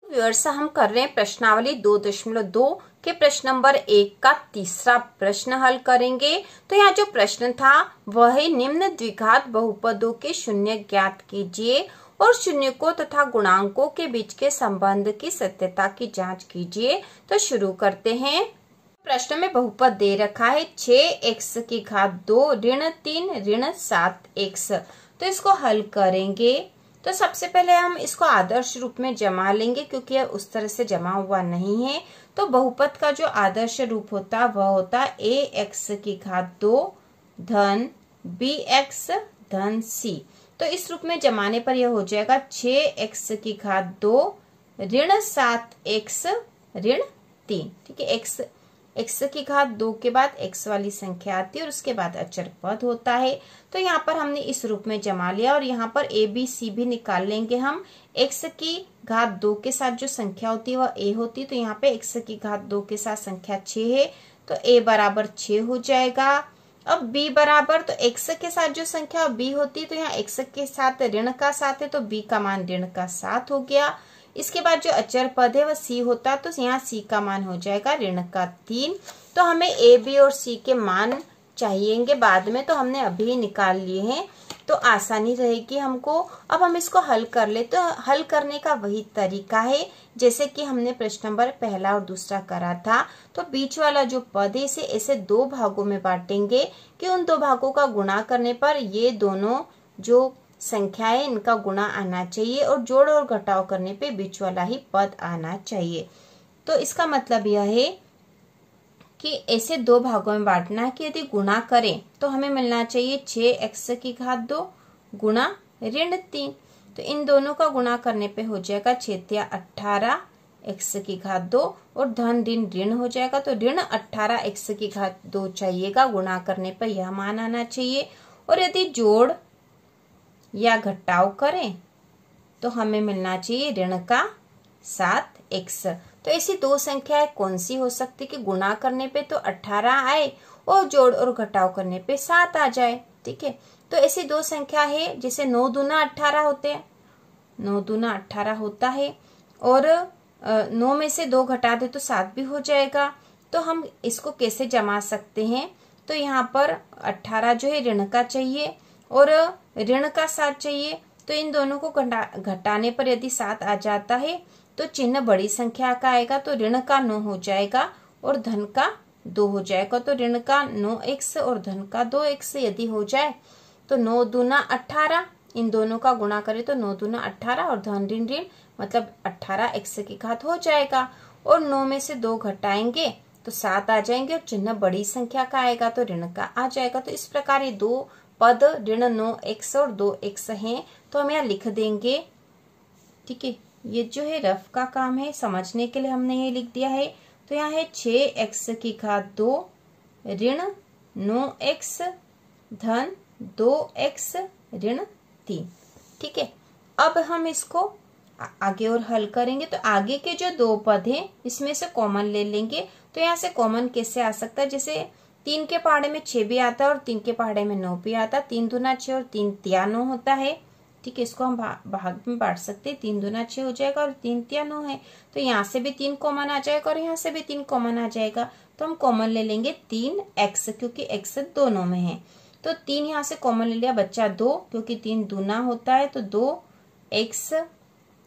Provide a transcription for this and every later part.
Viewers, हम कर रहे हैं प्रश्नावली 2.2 के प्रश्न नंबर 1 का तीसरा प्रश्न हल करेंगे। तो यहाँ जो प्रश्न था वह है निम्न द्विघात बहुपदों के शून्य ज्ञात कीजिए और शून्यकों तथा गुणांकों के बीच के संबंध की सत्यता की जांच कीजिए। तो शुरू करते हैं। प्रश्न में बहुपद दे रखा है 6x की घात 2 ऋण 3 ऋण 7x। तो इसको हल करेंगे। तो सबसे पहले हम इसको आदर्श रूप में जमा लेंगे क्योंकि यह उस तरह से जमा हुआ नहीं है। तो बहुपद का जो आदर्श रूप होता है वह होता है ax की घात 2 धन bx धन c। तो इस रूप में जमाने पर यह हो जाएगा 6x की घात 2 ऋण 7x ऋण 3। ठीक है, x की घात 2 के बाद x वाली संख्या आती है और उसके बाद अचर पद होता है। तो यहाँ पर हमने इस रूप में जमा लिया और यहाँ पर a b c भी निकाल लेंगे हम। x की घात 2 के साथ जो संख्या होती है वह a होती है। तो यहाँ पे x की घात 2 के साथ संख्या 6 है तो a बराबर 6 हो जाएगा। अब b बराबर, तो x के साथ जो संख्या b होती है तो यहाँ x के साथ ऋण का 7 है तो b का मान ऋण का 7 हो गया। इसके बाद जो अचर पद है वह c होता है तो यहाँ c का मान हो जाएगा ऋण का 3। तो हमें a b और c के मान चाहिएंगे बाद में, तो हमने अभी निकाल लिए हैं तो आसानी रहेगी हमको। अब हम इसको हल कर ले। तो हल करने का वही तरीका है जैसे कि हमने प्रश्न नंबर पहला और दूसरा करा था। तो बीच वाला जो पद है इसे ऐसे दो भागों में बांटेंगे कि उन दो भागों का गुणा करने पर ये दोनों जो संख्या है इनका गुणा आना चाहिए और जोड़ और घटाव करने पे बीच वाला ही पद आना चाहिए। तो इसका मतलब यह है कि ऐसे दो भागों में बांटना है कि यदि गुणा करें तो हमें मिलना चाहिए 6x की घात 2 गुणा ऋण 3। तो इन दोनों का गुणा करने पे हो जाएगा 6 18 x की घात 2 और धन ऋण हो जाएगा। तो ऋण 18 x की घात 2 चाहिएगा, गुणा करने पर यह मान आना चाहिए। और यदि जोड़ या घटाव करें तो हमें मिलना चाहिए ऋण का 7x। तो ऐसी दो संख्याएं कौन सी हो सकती कि गुणा करने पे तो 18 आए और जोड़ और घटाव करने पे 7 आ जाए। ठीक है, तो ऐसी दो संख्या है जैसे 9 दूना 18 होते हैं, 9 दूना 18 होता है और 9 में से 2 घटा दे तो 7 भी हो जाएगा। तो हम इसको कैसे जमा सकते हैं? तो यहाँ पर 18 जो है ऋण का चाहिए और ऋण का 7 चाहिए। तो इन दोनों को घटाने पर यदि 7 आ जाता है तो चिन्ह बड़ी संख्या का आएगा तो ऋण का 9 हो जाएगा और धन का 2 हो जाएगा। तो ऋण का 9x और धन का 2x यदि हो जाए तो 9 दूना 18, इन दोनों का गुणा करें तो 9 दूना 18 और धन ऋण ऋण मतलब 18x की घात हो जाएगा। और 9 में से 2 घटाएंगे तो 7 आ जाएंगे और चिन्ह बड़ी संख्या का आएगा तो ऋण का आ जाएगा। तो इस प्रकार ये दो पद ऋण 9x और 2x हैं तो हम यहाँ लिख देंगे। ठीक है, ये जो है रफ का काम है, समझने के लिए हमने ये लिख दिया है। तो यहाँ है 6x की घात 2 ऋण 9x धन 2x ऋण 3। ठीक है, अब हम इसको आगे और हल करेंगे। तो आगे के जो दो पद हैं इसमें से कॉमन ले लेंगे। तो यहाँ से कॉमन कैसे आ सकता है? जैसे 3 के पहाड़े में 6 भी आता है और 3 के पहाड़े में 9 भी आता है। 3 दूना 6 और 3 तिया 9 होता है। ठीक है, इसको हम भाग में बांट सकते हैं। 3 दूना 6 हो जाएगा और 3 तिया 9 है। तो यहाँ से भी 3 कॉमन आ जाएगा और यहाँ से भी 3 कॉमन आ जाएगा। तो हम कॉमन ले लेंगे 3x क्योंकि x दोनों में है। तो 3 यहाँ से कॉमन ले लिया, बच्चा 2 क्योंकि 3 दूना होता है तो 2x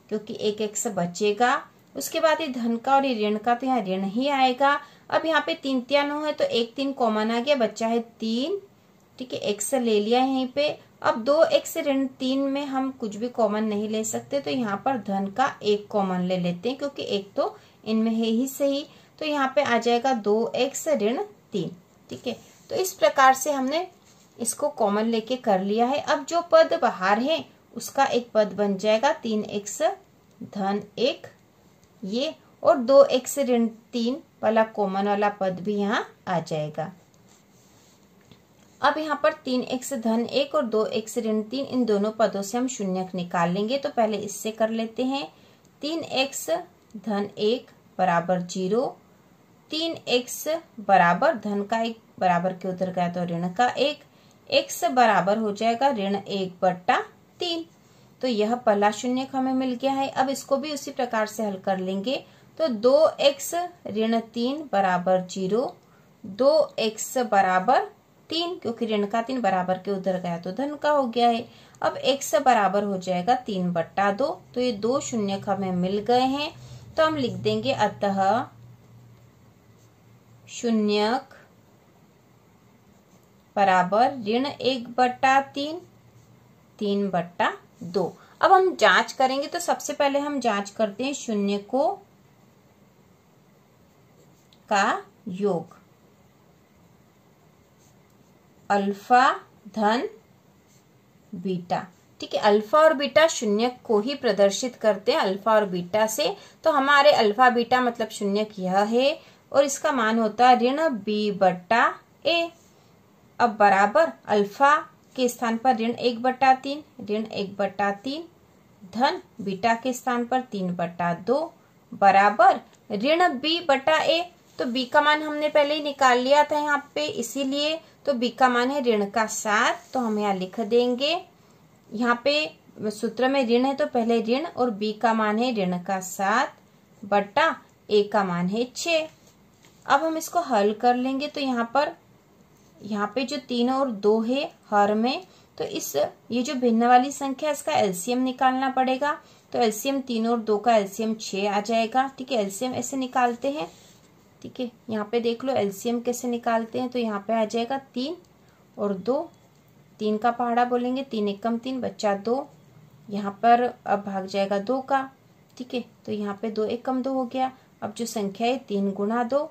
क्योंकि 1x बचेगा। उसके बाद ये धन का और ये ऋण का तो यहाँ ऋण ही आएगा। अब यहाँ पे 3 तिया 9 है तो 1 3 कॉमन आ गया, बच्चा है 3। ठीक है, x ले लिया यहीं पे। अब 2x ऋण 3 में हम कुछ भी कॉमन नहीं ले सकते तो यहाँ पर धन का 1 कॉमन ले लेते हैं क्योंकि 1 तो इनमें है ही सही। तो यहाँ पे आ जाएगा 2x ऋण 3। ठीक है, तो इस प्रकार से हमने इसको कॉमन लेके कर लिया है। अब जो पद बाहर है उसका एक पद बन जाएगा 3x धन 1 ये, और 2x ऋण 3 वाला कॉमन वाला पद भी यहाँ आ जाएगा। अब यहाँ पर 3x धन 1 और 2x ऋण 3 इन दोनों पदों से हम शून्यक निकाल लेंगे। तो पहले इससे कर लेते हैं। 3x धन 1 बराबर 0, 3x बराबर धन का 1 बराबर के उधर गया तो ऋण का 1, x बराबर हो जाएगा ऋण 1/3। तो यह पहला शून्यक हमें मिल गया है। अब इसको भी उसी प्रकार से हल कर लेंगे। तो 2x ऋण 3 बराबर 0, 2x बराबर 3, क्योंकि ऋण का 3 बराबर के उधर गया तो धन का हो गया है। अब x बराबर हो जाएगा 3/2। तो ये दो शून्यक हमें मिल गए हैं। तो हम लिख देंगे अतः शून्यक बराबर ऋण 1/3, 3/2। अब हम जांच करेंगे। तो सबसे पहले हम जांच करते हैं शून्यकों का योग। अल्फा धन बीटा, ठीक है। अल्फा और बीटा शून्यक को ही प्रदर्शित करते हैं, अल्फा और बीटा से। तो हमारे अल्फा बीटा मतलब शून्यक यह है और इसका मान होता है ऋण b/a। अब बराबर अल्फा के स्थान पर ऋण 1/3, ऋण 1/3 धन बीटा के स्थान पर 3/2 बराबर ऋण b/a। तो b का मान हमने पहले ही निकाल लिया था यहाँ पे, इसीलिए तो b का मान है ऋण का 7। तो हम यहाँ लिख देंगे, यहाँ पे सूत्र में ऋण है तो पहले ऋण और b का मान है ऋण का 7 बटा a का मान है 6। अब हम इसको हल कर लेंगे। तो यहाँ पे जो 3 और 2 है हर में, तो ये जो भिन्न वाली संख्या है इसका एलसीएम निकालना पड़ेगा। तो एलसीएम 3 और 2 का एलसीएम 6 आ जाएगा, ठीक है। एलसीएम ऐसे निकालते हैं, ठीक है। यहाँ पे देख लो एलसीएम कैसे निकालते हैं। तो यहाँ पे आ जाएगा 3 और 2, 3 का पहाड़ा बोलेंगे, 3 एकम 3 बच्चा 2, यहाँ पर अब भाग जाएगा 2 का, ठीक है। तो यहाँ पे 2 एकम 2 हो गया। अब जो संख्या है 3 गुणा 2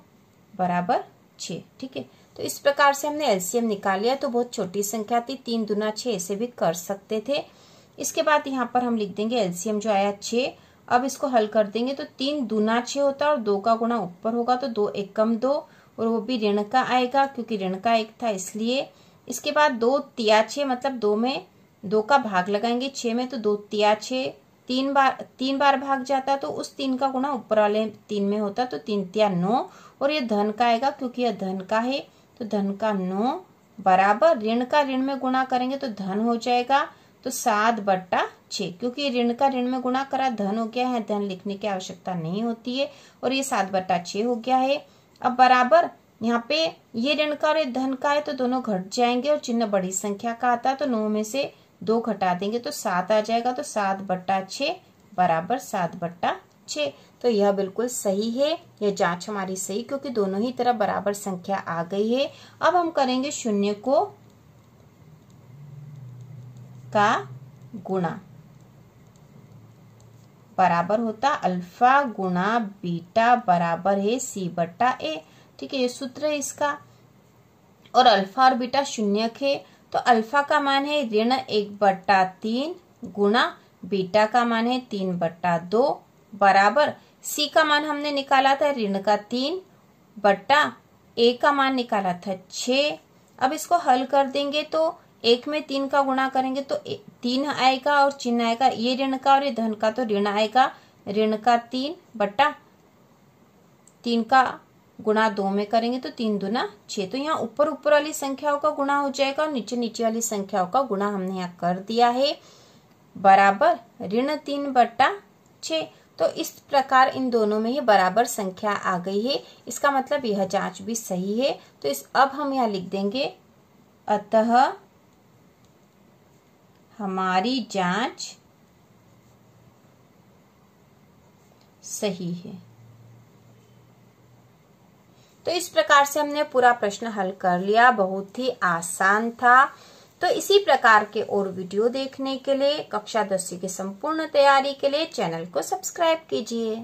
बराबर 6, ठीक है। तो इस प्रकार से हमने एलसीएम निकाल लिया। तो बहुत छोटी संख्या थी, 3 दूना 6 ऐसे भी कर सकते थे। इसके बाद यहाँ पर हम लिख देंगे एलसीएम जो आया 6। अब इसको हल कर देंगे तो 3 दूना 6 होता है और 2 का गुणा ऊपर होगा तो 2 एकम 2 और वो भी ऋण का आएगा क्योंकि ऋण का 1 था इसलिए। इसके बाद 2 तिया 6 मतलब 2 में 2 का भाग लगाएंगे 6 में, तो 2 तिया 6 3 बार भाग जाता तो उस 3 का गुणा ऊपर वाले 3 में होता तो 3 तिया 9 और ये धन का आएगा क्योंकि यह धन का है। तो धन का 9 बराबर ऋण का ऋण में गुणा करेंगे तो धन हो जाएगा तो 7/6, क्योंकि ऋण का ऋण में गुणा करा धन हो गया है, धन लिखने की आवश्यकता नहीं होती है और ये 7/6 हो गया है। अब बराबर यहाँ पे ये ऋण का और ये धन का है तो दोनों घट जाएंगे और चिन्ह बड़ी संख्या का आता है तो 9 में से 2 घटा देंगे तो 7 आ जाएगा। तो 7/6 बराबर 7/6। तो यह बिल्कुल सही है, यह जांच हमारी सही क्योंकि दोनों ही तरफ बराबर संख्या आ गई है। अब हम करेंगे शून्यकों का गुणा। बराबर होता अल्फा गुणा बीटा बराबर है c/a, ठीक है। ये सूत्र है इसका। और अल्फा और बीटा शून्यक है तो अल्फा का मान है ऋण 1/3 गुणा बीटा का मान है 3/2 बराबर c का मान हमने निकाला था ऋण का 3 बट्टा a का मान निकाला था 6। अब इसको हल कर देंगे तो 1 में 3 का गुणा करेंगे तो 3 आएगा और चिन्ह आएगा ये ऋण का और ये धन का तो ऋण आएगा, ऋण का 3 बट्टा 3 का गुणा 2 में करेंगे तो 3 दूना 6। तो यहाँ ऊपर वाली संख्याओं का गुणा हो जाएगा और नीचे वाली संख्याओं का गुणा हमने यहाँ कर दिया है बराबर ऋण 3/6। तो इस प्रकार इन दोनों में ही बराबर संख्या आ गई है। इसका मतलब यह जांच भी सही है। तो अब हम यहाँ लिख देंगे अतः हमारी जांच सही है। तो इस प्रकार से हमने पूरा प्रश्न हल कर लिया, बहुत ही आसान था। तो इसी प्रकार के और वीडियो देखने के लिए कक्षा 10वीं की संपूर्ण तैयारी के लिए चैनल को सब्सक्राइब कीजिए।